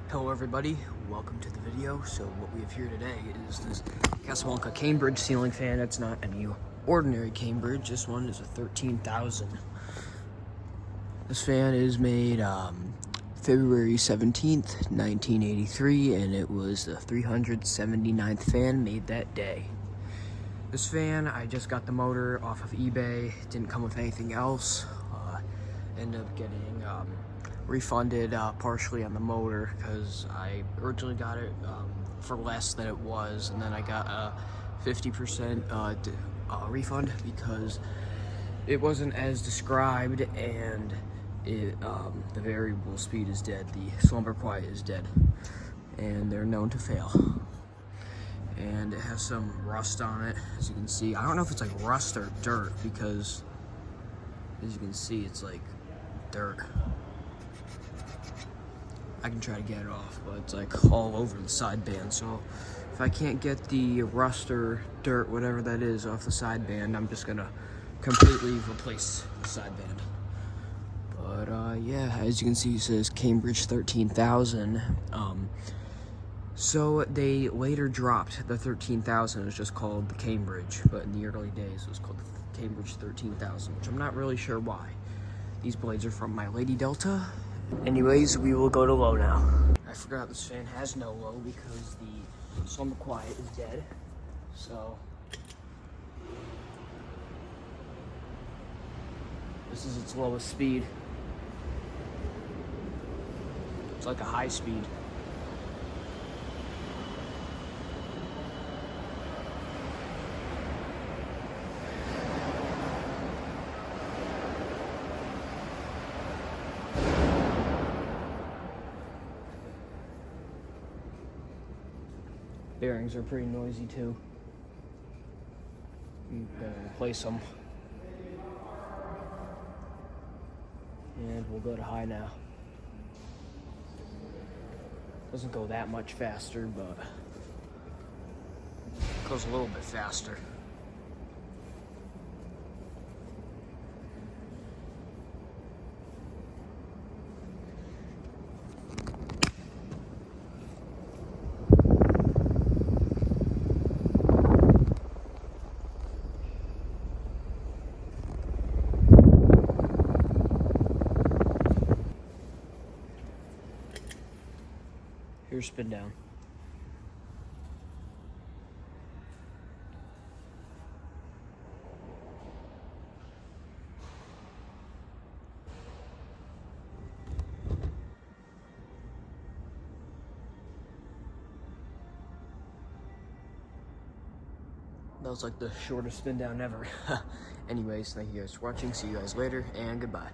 Hello everybody, welcome to the video. So what we have here today is this Casablanca Cambridge ceiling fan. It's not any ordinary Cambridge, this one is a 13,000. This fan is made February 17th, 1983, and it was the 379th fan made that day. This fan, I just got the motor off of eBay, it didn't come with anything else. Ended up getting refunded partially on the motor because I originally got it for less than it was, and then I got a 50% refund because it wasn't as described, and the variable speed is dead, the slumber quiet is dead, and they're known to fail. And it has some rust on it, as you can see. I don't know if it's like rust or dirt, because as you can see, it's like dirt. I can try to get it off, but it's like all over the sideband. So if I can't get the rust or dirt, whatever that is, off the sideband, I'm just gonna completely replace the sideband. But yeah, as you can see, it says Cambridge 13,000. So they later dropped the 13,000. It was just called the Cambridge, but in the early days it was called the Cambridge 13,000, which I'm not really sure why. These blades are from my Lady Delta. Anyways, we will go to low now. I forgot this fan has no low because the slumber quiet is dead. So this is its lowest speed. It's like a high speed. Bearings are pretty noisy too. I'm gonna replace them. And we'll go to high now. Doesn't go that much faster, but it goes a little bit faster. Here's spin down. That was like the shortest spin down ever. Anyways, thank you guys for watching. See you guys later, and goodbye.